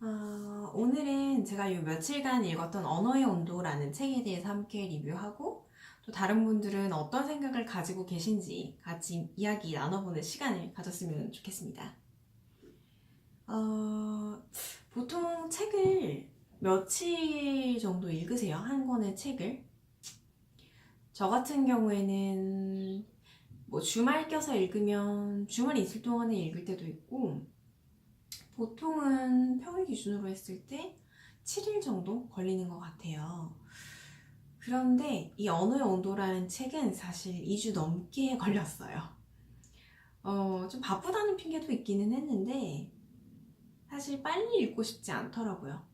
오늘은 제가 요 며칠간 읽었던 언어의 온도라는 책에 대해서 함께 리뷰하고 또 다른 분들은 어떤 생각을 가지고 계신지 같이 이야기 나눠보는 시간을 가졌으면 좋겠습니다. 보통 책을 며칠 정도 읽으세요? 한 권의 책을? 저 같은 경우에는 뭐 주말 껴서 읽으면 주말 있을 동안에 읽을 때도 있고 보통은 평일 기준으로 했을 때 7일 정도 걸리는 것 같아요. 그런데 이 언어의 온도라는 책은 사실 2주 넘게 걸렸어요. 좀 바쁘다는 핑계도 있기는 했는데 사실 빨리 읽고 싶지 않더라고요.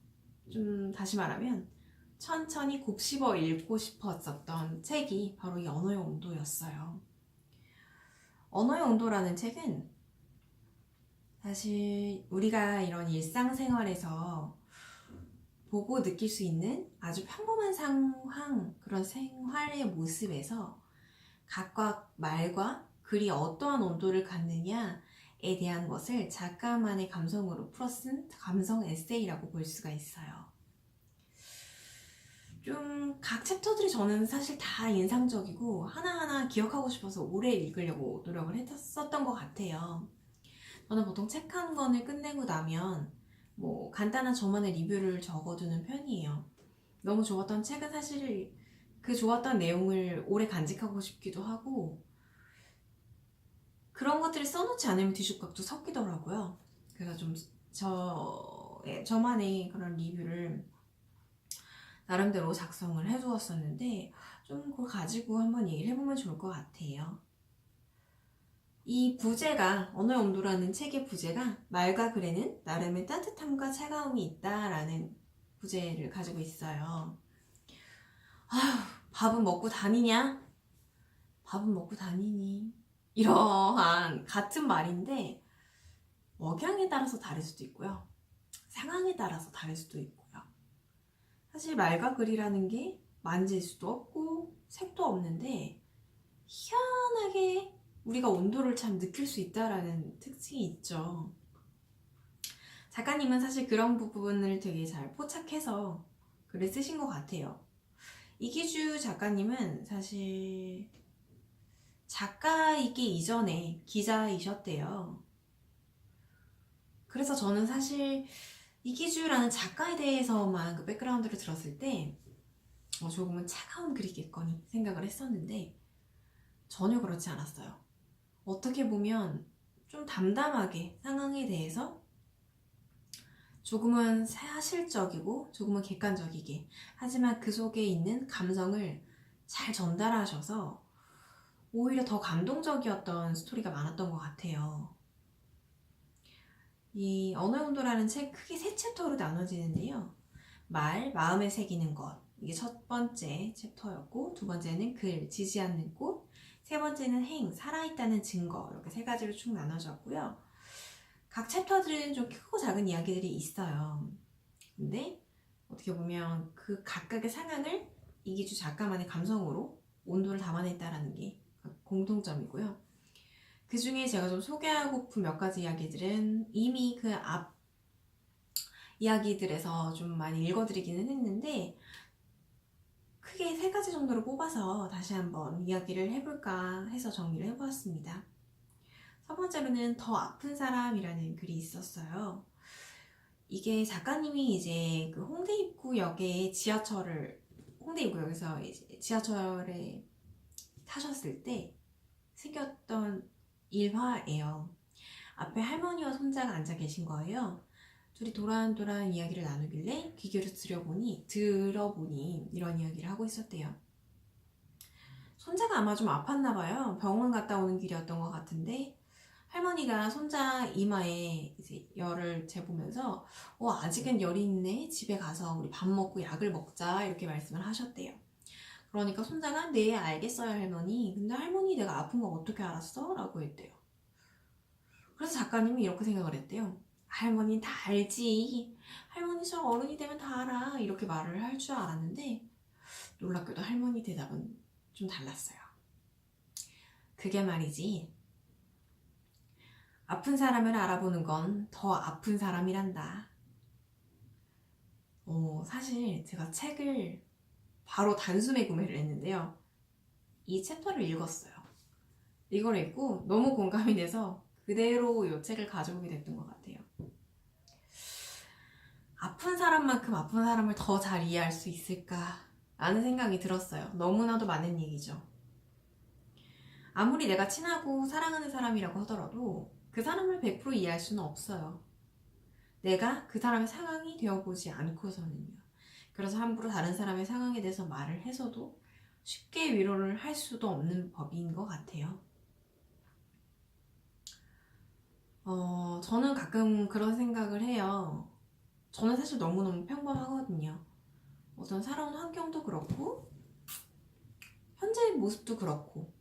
좀 다시 말하면 천천히 곱씹어 읽고 싶었었던 책이 바로 이 언어의 온도였어요. 언어의 온도라는 책은 사실 우리가 이런 일상생활에서 보고 느낄 수 있는 아주 평범한 상황, 그런 생활의 모습에서 각각 말과 글이 어떠한 온도를 갖느냐에 대한 것을 작가만의 감성으로 풀어쓴 감성 에세이라고 볼 수가 있어요. 좀 각 챕터들이 저는 사실 다 인상적이고 하나하나 기억하고 싶어서 오래 읽으려고 노력을 했었던 것 같아요. 저는 보통 책 한 권을 끝내고 나면 뭐 간단한 저만의 리뷰를 적어두는 편이에요. 너무 좋았던 책은 사실 그 좋았던 내용을 오래 간직하고 싶기도 하고 그런 것들을 써놓지 않으면 뒤죽박죽 섞이더라고요. 그래서 좀 저만의 그런 리뷰를 나름대로 작성을 해두었었는데 좀 그걸 가지고 한번 얘기를 해보면 좋을 것 같아요. 이 부제가 언어의 온도라는 책의 부제가 말과 글에는 나름의 따뜻함과 차가움이 있다라는 부제를 가지고 있어요. 밥은 먹고 다니냐? 밥은 먹고 다니니? 이러한 같은 말인데 억양에 따라서 다를 수도 있고요. 상황에 따라서 다를 수도 있고요. 사실 말과 글이라는 게 만질 수도 없고 색도 없는데 희한하게 우리가 온도를 참 느낄 수 있다라는 특징이 있죠. 작가님은 사실 그런 부분을 되게 잘 포착해서 글을 쓰신 것 같아요. 이기주 작가님은 사실 작가이기 이전에 기자이셨대요. 그래서 저는 사실 이기주라는 작가에 대해서만 그 백그라운드를 들었을 때 조금은 차가운 글이겠거니 생각을 했었는데 전혀 그렇지 않았어요. 어떻게 보면 좀 담담하게 상황에 대해서 조금은 사실적이고 조금은 객관적이게 하지만 그 속에 있는 감성을 잘 전달하셔서 오히려 더 감동적이었던 스토리가 많았던 것 같아요. 이 언어의 온도라는 책 크게 세 챕터로 나눠지는데요. 말, 마음에 새기는 것. 이게 첫 번째 챕터였고 두 번째는 글, 지지 않는 꽃. 세 번째는 행, 살아있다는 증거. 이렇게 세 가지로 쭉 나눠졌고요. 각 챕터들은 좀 크고 작은 이야기들이 있어요. 근데 어떻게 보면 그 각각의 상황을 이기주 작가만의 감성으로 온도를 담아냈다라는 게 공통점이고요. 그 중에 제가 좀 소개하고픈 몇 가지 이야기들은 이미 그 앞 이야기들에서 좀 많이 읽어드리기는 했는데 크게 세 가지 정도로 뽑아서 다시 한번 이야기를 해볼까 해서 정리를 해보았습니다. 첫 번째로는 더 아픈 사람이라는 글이 있었어요. 이게 작가님이 이제 그 홍대 입구역에 홍대 입구역에서 이제 지하철에 타셨을 때 생겼던 일화예요. 앞에 할머니와 손자가 앉아 계신 거예요. 둘이 도란도란 이야기를 나누길래 귀 기울여 들어보니 이런 이야기를 하고 있었대요. 손자가 아마 좀 아팠나 봐요. 병원 갔다 오는 길이었던 것 같은데 할머니가 손자 이마에 이제 열을 재보면서 아직은 열이 있네. 집에 가서 우리 밥 먹고 약을 먹자 이렇게 말씀을 하셨대요. 그러니까 손자가 네 알겠어요 할머니. 근데 할머니 내가 아픈 거 어떻게 알았어? 라고 했대요. 그래서 작가님이 이렇게 생각을 했대요. 할머니 다 알지. 할머니 저 어른이 되면 다 알아. 이렇게 말을 할 줄 알았는데 놀랍게도 할머니 대답은 좀 달랐어요. 그게 말이지. 아픈 사람을 알아보는 건 더 아픈 사람이란다. 사실 제가 책을 바로 단숨에 구매를 했는데요. 이 챕터를 읽었어요. 이걸 읽고 너무 공감이 돼서 그대로 이 책을 가져오게 됐던 것 같아요. 아픈 사람만큼 아픈 사람을 더 잘 이해할 수 있을까? 라는 생각이 들었어요. 너무나도 많은 얘기죠. 아무리 내가 친하고 사랑하는 사람이라고 하더라도 그 사람을 100% 이해할 수는 없어요. 내가 그 사람의 상황이 되어보지 않고서는요. 그래서 함부로 다른 사람의 상황에 대해서 말을 해서도 쉽게 위로를 할 수도 없는 법인 것 같아요. 저는 가끔 그런 생각을 해요. 저는 사실 너무너무 평범하거든요. 어떤 살아온 환경도 그렇고 현재의 모습도 그렇고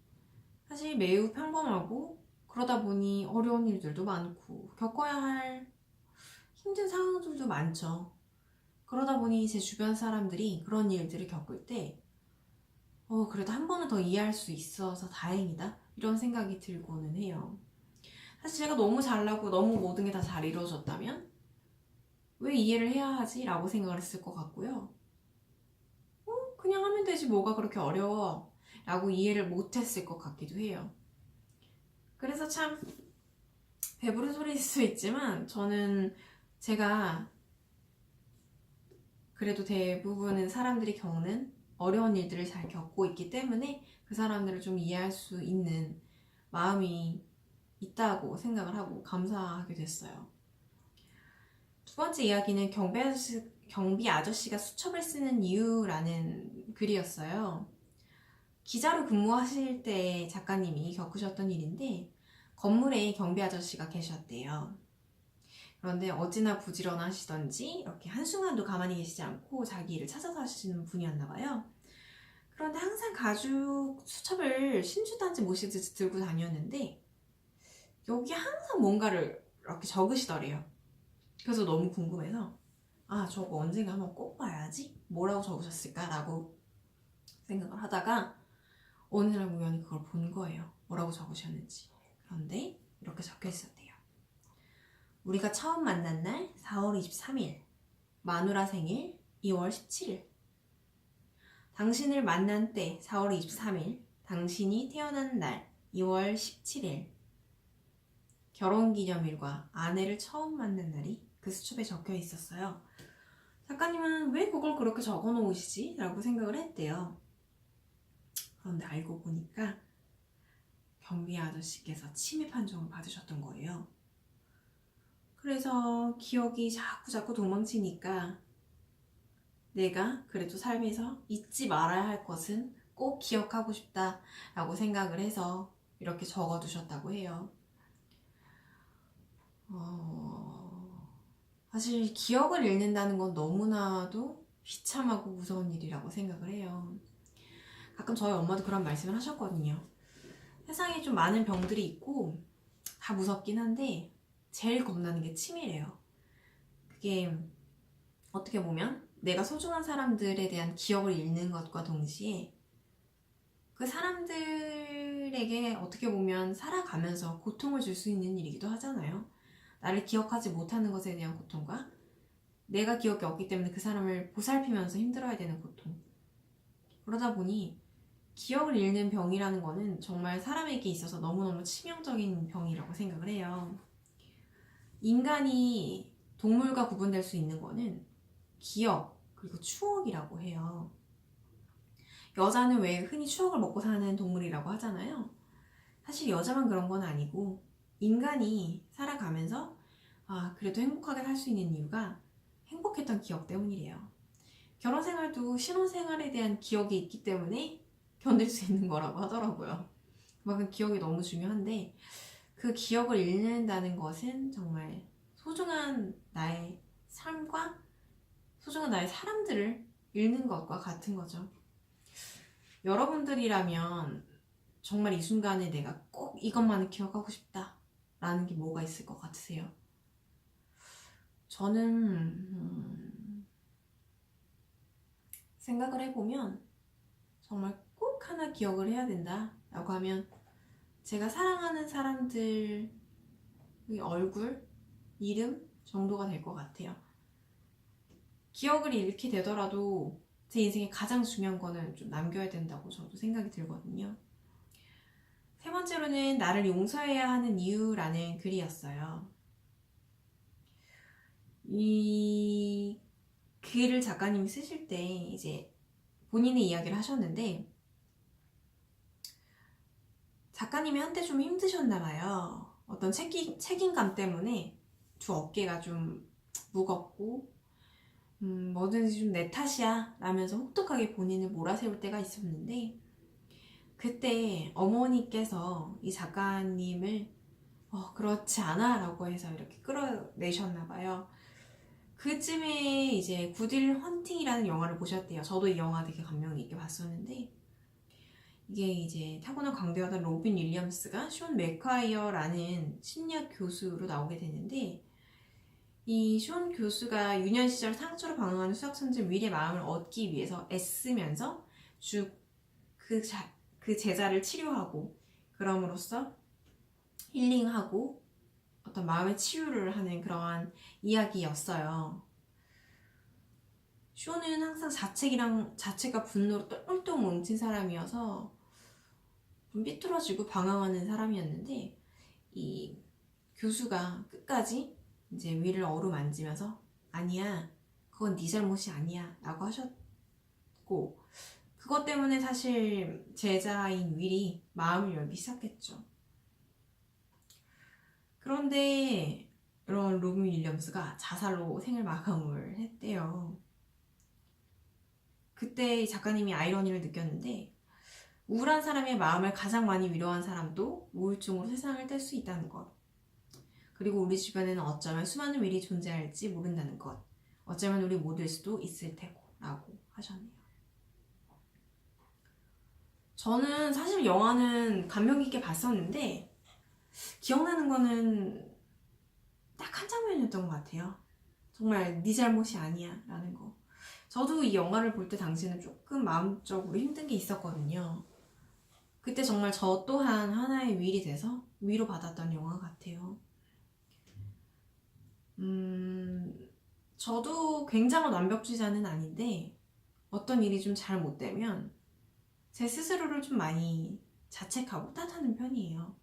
사실 매우 평범하고 그러다 보니 어려운 일들도 많고 겪어야 할 힘든 상황들도 많죠. 그러다 보니 제 주변 사람들이 그런 일들을 겪을 때 그래도 한 번은 더 이해할 수 있어서 다행이다 이런 생각이 들고는 해요. 사실 제가 너무 잘나고 너무 모든 게 다 잘 이루어졌다면 왜 이해를 해야 하지? 라고 생각을 했을 것 같고요. 그냥 하면 되지 뭐가 그렇게 어려워 라고 이해를 못했을 것 같기도 해요. 그래서 참 배부른 소리일 수 있지만 저는 제가 그래도 대부분은 사람들이 겪는 어려운 일들을 잘 겪고 있기 때문에 그 사람들을 좀 이해할 수 있는 마음이 있다고 생각을 하고 감사하게 됐어요. 두 번째 이야기는 경비 아저씨가 수첩을 쓰는 이유라는 글이었어요. 기자로 근무하실 때 작가님이 겪으셨던 일인데 건물에 경비 아저씨가 계셨대요. 그런데 어찌나 부지런하시던지 이렇게 한순간도 가만히 계시지 않고 자기 일을 찾아서 하시는 분이었나 봐요. 그런데 항상 가죽 수첩을 신주단지 못이듯이 들고 다녔는데 여기 항상 뭔가를 이렇게 적으시더래요. 그래서 너무 궁금해서 저거 언젠가 한번 꼭 봐야지 뭐라고 적으셨을까라고 생각을 하다가 어느 날 우연히 그걸 본 거예요. 뭐라고 적으셨는지. 그런데 이렇게 적혀 있었대요. 우리가 처음 만난 날 4월 23일, 마누라 생일 2월 17일. 당신을 만난 때 4월 23일, 당신이 태어난 날 2월 17일. 결혼기념일과 아내를 처음 만난 날이 그 수첩에 적혀 있었어요. 작가님은 왜 그걸 그렇게 적어 놓으시지? 라고 생각을 했대요. 그런데 알고 보니까 경비 아저씨께서 치매 판정을 받으셨던 거예요. 그래서 기억이 자꾸 도망치니까 내가 그래도 삶에서 잊지 말아야 할 것은 꼭 기억하고 싶다라고 생각을 해서 이렇게 적어두셨다고 해요. 사실 기억을 잃는다는 건 너무나도 비참하고 무서운 일이라고 생각을 해요. 가끔 저희 엄마도 그런 말씀을 하셨거든요. 세상에 좀 많은 병들이 있고 다 무섭긴 한데 제일 겁나는 게 치매래요. 그게 어떻게 보면 내가 소중한 사람들에 대한 기억을 잃는 것과 동시에 그 사람들에게 어떻게 보면 살아가면서 고통을 줄 수 있는 일이기도 하잖아요. 나를 기억하지 못하는 것에 대한 고통과 내가 기억이 없기 때문에 그 사람을 보살피면서 힘들어야 되는 고통. 그러다 보니 기억을 잃는 병이라는 거는 정말 사람에게 있어서 너무너무 치명적인 병이라고 생각을 해요. 인간이 동물과 구분될 수 있는 거는 기억, 그리고 추억이라고 해요. 여자는 왜 흔히 추억을 먹고 사는 동물이라고 하잖아요. 사실 여자만 그런 건 아니고 인간이 살아가면서 그래도 행복하게 살 수 있는 이유가 행복했던 기억 때문이래요. 결혼 생활도 신혼 생활에 대한 기억이 있기 때문에 견딜 수 있는 거라고 하더라고요. 그만큼 기억이 너무 중요한데 그 기억을 잃는다는 것은 정말 소중한 나의 삶과 소중한 나의 사람들을 잃는 것과 같은 거죠. 여러분들이라면 정말 이 순간에 내가 꼭 이것만을 기억하고 싶다 라는 게 뭐가 있을 것 같으세요? 저는 생각을 해보면 정말 꼭 하나 기억을 해야 된다 라고 하면 제가 사랑하는 사람들의 얼굴, 이름 정도가 될 것 같아요. 기억을 잃게 되더라도 제 인생에 가장 중요한 거는 좀 남겨야 된다고 저도 생각이 들거든요. 세 번째로는 나를 용서해야 하는 이유라는 글이었어요. 이 글을 작가님이 쓰실 때 이제 본인의 이야기를 하셨는데, 작가님이 한때 좀 힘드셨나 봐요. 어떤 책임감 때문에 두 어깨가 좀 무겁고 뭐든지 좀 내 탓이야 라면서 혹독하게 본인을 몰아세울 때가 있었는데, 그때 어머니께서 이 작가님을 그렇지 않아 라고 해서 이렇게 끌어내셨나 봐요. 그쯤에 이제 굿윌 헌팅이라는 영화를 보셨대요. 저도 이 영화 되게 감명 깊게 봤었는데, 이게 이제 타고난 광대였던 로빈 윌리엄스가 숀 맥콰이어라는 심리학 교수로 나오게 되는데, 이 숀 교수가 유년 시절 상처로 방황하는 수학 천재 윌의 마음을 얻기 위해서 애쓰면서 그 제자를 치료하고, 그럼으로써 힐링하고 어떤 마음의 치유를 하는 그러한 이야기였어요. 쇼는 항상 자책과 분노로 똘똘 뭉친 사람이어서 좀 삐뚤어지고 방황하는 사람이었는데, 이 교수가 끝까지 이제 위를 어루만지면서 아니야, 그건 네 잘못이 아니야 라고 하셨고, 그것 때문에 사실 제자인 윌이 마음을 열기 시작했죠. 그런데 이런 로빈 윌리엄스가 자살로 생을 마감을 했대요. 그때 작가님이 아이러니를 느꼈는데, 우울한 사람의 마음을 가장 많이 위로한 사람도 우울증으로 세상을 뗄 수 있다는 것, 그리고 우리 주변에는 어쩌면 수많은 윌이 존재할지 모른다는 것, 어쩌면 우리 모두일 수도 있을 테고 라고 하셨네요. 저는 사실 영화는 감명 깊게 봤었는데, 기억나는 거는 딱 한 장면이었던 것 같아요. 정말 네 잘못이 아니야 라는 거. 저도 이 영화를 볼 때 당시에는 조금 마음적으로 힘든 게 있었거든요. 그때 정말 저 또한 하나의 윌이 돼서 위로받았던 영화 같아요. 저도 굉장한 완벽주의자는 아닌데, 어떤 일이 좀 잘못되면 제 스스로를 좀 많이 자책하고 탓하는 편이에요.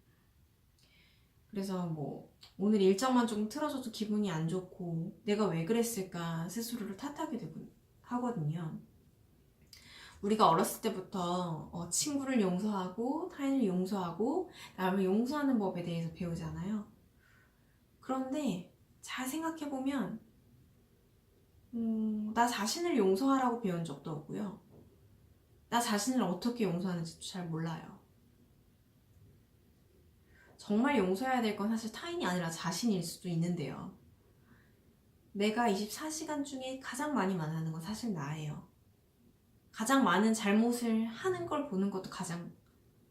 그래서 뭐 오늘 일정만 조금 틀어져도 기분이 안 좋고 내가 왜 그랬을까 스스로를 탓하게 되고 하거든요. 우리가 어렸을 때부터 친구를 용서하고 타인을 용서하고 남을 용서하는 법에 대해서 배우잖아요. 그런데 잘 생각해보면 나 자신을 용서하라고 배운 적도 없고요. 나 자신을 어떻게 용서하는지도 잘 몰라요. 정말 용서해야 될 건 사실 타인이 아니라 자신일 수도 있는데요. 내가 24시간 중에 가장 많이 만나는 건 사실 나예요. 가장 많은 잘못을 하는 걸 보는 것도 가장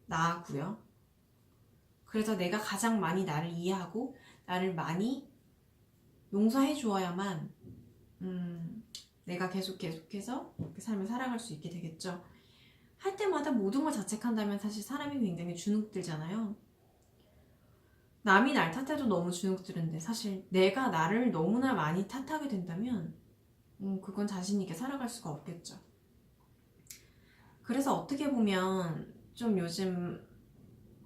나고요. 그래서 내가 가장 많이 나를 이해하고 나를 많이 용서해 주어야만 내가 계속해서 삶을 살아갈 수 있게 되겠죠. 할 때마다 모든 걸 자책한다면 사실 사람이 굉장히 주눅들잖아요. 남이 날 탓해도 너무 주눅드는데 사실 내가 나를 너무나 많이 탓하게 된다면 그건 자신 있게 살아갈 수가 없겠죠. 그래서 어떻게 보면 좀 요즘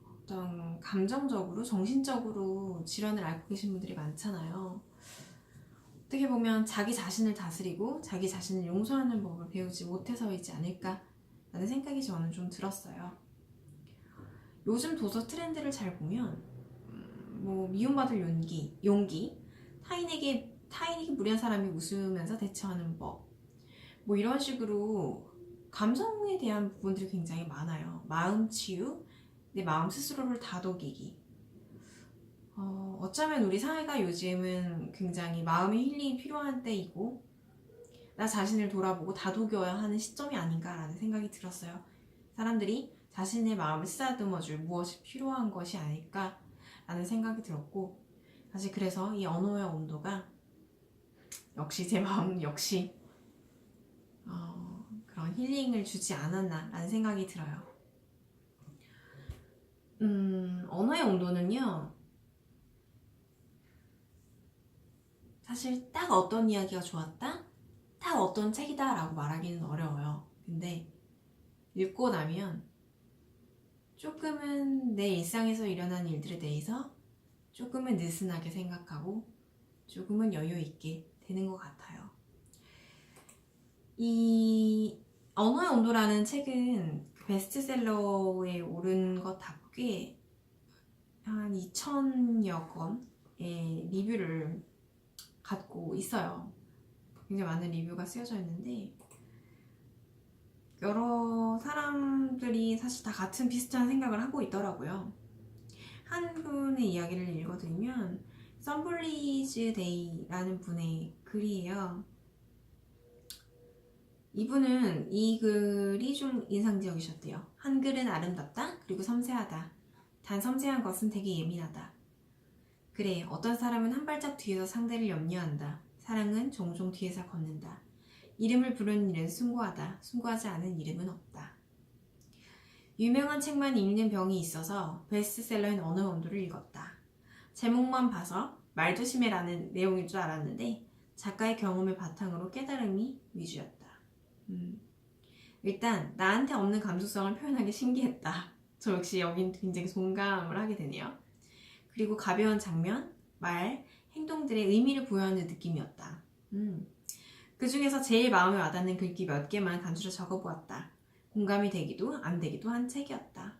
어떤 감정적으로, 정신적으로 질환을 앓고 계신 분들이 많잖아요. 어떻게 보면 자기 자신을 다스리고 자기 자신을 용서하는 법을 배우지 못해서이지 않을까라는 생각이 저는 좀 들었어요. 요즘 도서 트렌드를 잘 보면 뭐 미움받을 용기, 타인에게 무례한 사람이 웃으면서 대처하는 법, 뭐 이런 식으로 감성에 대한 부분들이 굉장히 많아요. 마음 치유, 내 마음 스스로를 다독이기. 어쩌면 우리 사회가 요즘은 굉장히 마음의 힐링이 필요한 때이고 나 자신을 돌아보고 다독여야 하는 시점이 아닌가라는 생각이 들었어요. 사람들이 자신의 마음을 쓰다듬어줄 무엇이 필요한 것이 아닐까라는 생각이 들었고, 사실 그래서 이 언어의 온도가 역시 제 마음 역시 그런 힐링을 주지 않았나라는 생각이 들어요. 언어의 온도는요, 사실 딱 어떤 이야기가 좋았다, 딱 어떤 책이다 라고 말하기는 어려워요. 근데 읽고 나면 조금은 내 일상에서 일어난 일들에 대해서 조금은 느슨하게 생각하고 조금은 여유 있게 되는 것 같아요. 이 언어의 온도라는 책은 베스트셀러에 오른 것답게 한 2,000여 건의 리뷰를 갖고 있어요. 굉장히 많은 리뷰가 쓰여져 있는데 여러 사람들이 사실 다 같은 비슷한 생각을 하고 있더라고요. 한 분의 이야기를 읽어드리면 썸블리즈 데이라는 분의 글이에요. 이분은 이 글이 좀 인상적이셨대요. 한글은 아름답다, 그리고 섬세하다. 단 섬세한 것은 되게 예민하다. 그래, 어떤 사람은 한 발짝 뒤에서 상대를 염려한다. 사랑은 종종 뒤에서 걷는다. 이름을 부르는 일은 숭고하다. 숭고하지 않은 이름은 없다. 유명한 책만 읽는 병이 있어서 베스트셀러인 언어의 온도를 읽었다. 제목만 봐서 말조심해라는 내용일 줄 알았는데 작가의 경험을 바탕으로 깨달음이 위주였다. 일단 나한테 없는 감수성을 표현하기 신기했다. 저 역시 여긴 굉장히 공감을 하게 되네요. 그리고 가벼운 장면, 말, 행동들의 의미를 부여하는 느낌이었다. 그 중에서 제일 마음에 와닿는 글귀 몇 개만 간추려 적어보았다. 공감이 되기도 안 되기도 한 책이었다.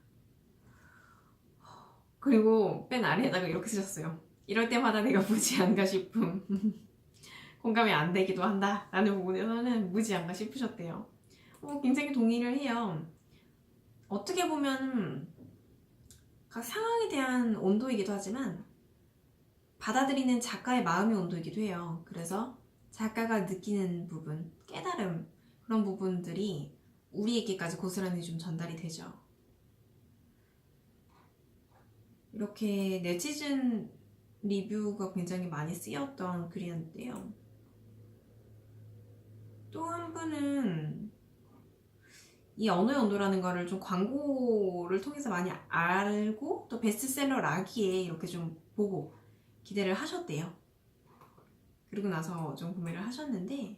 그리고 맨 아래에다가 이렇게 쓰셨어요. 이럴 때마다 내가 무지한가 싶음. 공감이 안 되기도 한다 라는 부분에서는 무지한가 싶으셨대요. 굉장히 동의를 해요. 어떻게 보면 각 상황에 대한 온도이기도 하지만 받아들이는 작가의 마음의 온도이기도 해요. 그래서 작가가 느끼는 부분, 깨달음, 그런 부분들이 우리에게까지 고스란히 좀 전달이 되죠. 이렇게 네티즌 리뷰가 굉장히 많이 쓰였던 글이었는데요. 또 한 분은 이 언어의 온도라는 거를 좀 광고를 통해서 많이 알고 또 베스트셀러라기에 이렇게 좀 보고 기대를 하셨대요. 그리고 나서 좀 구매를 하셨는데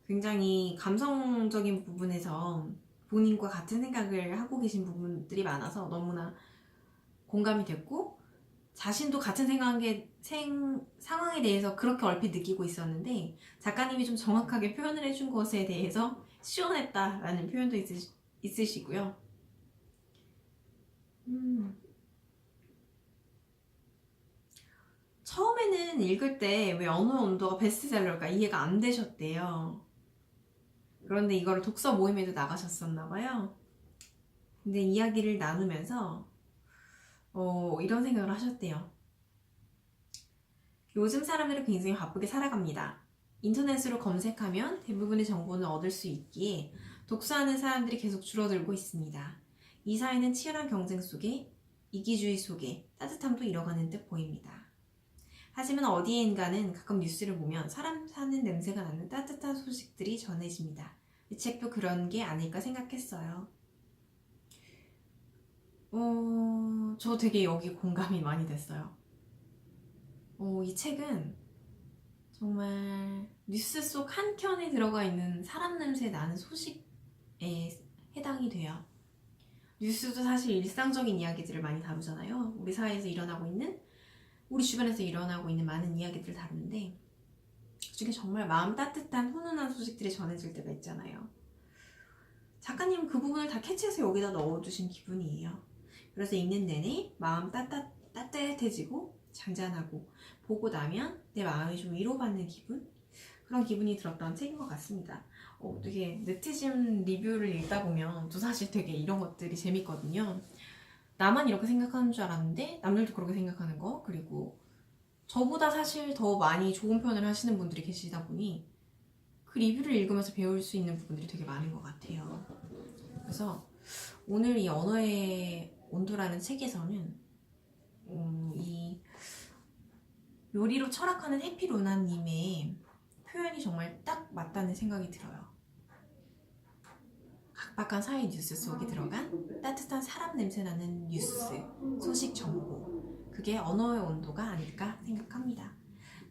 굉장히 감성적인 부분에서 본인과 같은 생각을 하고 계신 부분들이 많아서 너무나 공감이 됐고 자신도 같은 상황에 대해서 그렇게 얼핏 느끼고 있었는데 작가님이 좀 정확하게 표현을 해준 것에 대해서 시원했다라는 표현도 있으시고요. 처음에는 읽을 때 왜 언어의 온도가 베스트셀러일까 이해가 안 되셨대요. 그런데 이거를 독서 모임에도 나가셨었나봐요. 근데 이야기를 나누면서 이런 생각을 하셨대요. 요즘 사람들은 굉장히 바쁘게 살아갑니다. 인터넷으로 검색하면 대부분의 정보는 얻을 수 있기에 독서하는 사람들이 계속 줄어들고 있습니다. 이 사회는 치열한 경쟁 속에 이기주의 속에 따뜻함도 잃어가는 듯 보입니다. 하지만 어디엔가는 가끔 뉴스를 보면 사람 사는 냄새가 나는 따뜻한 소식들이 전해집니다. 이 책도 그런 게 아닐까 생각했어요. 저 되게 여기 공감이 많이 됐어요. 이 책은 정말 뉴스 속 한 켠에 들어가 있는 사람 냄새 나는 소식에 해당이 돼요. 뉴스도 사실 일상적인 이야기들을 많이 다루잖아요. 우리 사회에서 일어나고 있는, 우리 주변에서 일어나고 있는 많은 이야기들을 다루는데 그중에 정말 마음 따뜻한 훈훈한 소식들이 전해질 때가 있잖아요. 작가님은 그 부분을 다 캐치해서 여기다 넣어두신 기분이에요. 그래서 읽는 내내 마음 따뜻해지고 잔잔하고 보고 나면 내 마음이 좀 위로받는 기분? 그런 기분이 들었던 책인 것 같습니다. 되게 네티즌 리뷰를 읽다 보면 또 사실 되게 이런 것들이 재밌거든요. 나만 이렇게 생각하는 줄 알았는데 남들도 그렇게 생각하는 거, 그리고 저보다 사실 더 많이 좋은 표현을 하시는 분들이 계시다 보니 그 리뷰를 읽으면서 배울 수 있는 부분들이 되게 많은 것 같아요. 그래서 오늘 이 언어의 온도라는 책에서는 이 요리로 철학하는 해피루나님의 표현이 정말 딱 맞다는 생각이 들어요. 각박한 사회 뉴스 속에 들어간 따뜻한 사람 냄새나는 뉴스, 소식 정보, 그게 언어의 온도가 아닐까 생각합니다.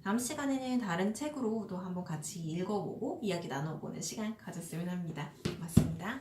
다음 시간에는 다른 책으로 또 한번 같이 읽어보고 이야기 나눠보는 시간 가졌으면 합니다. 고맙습니다.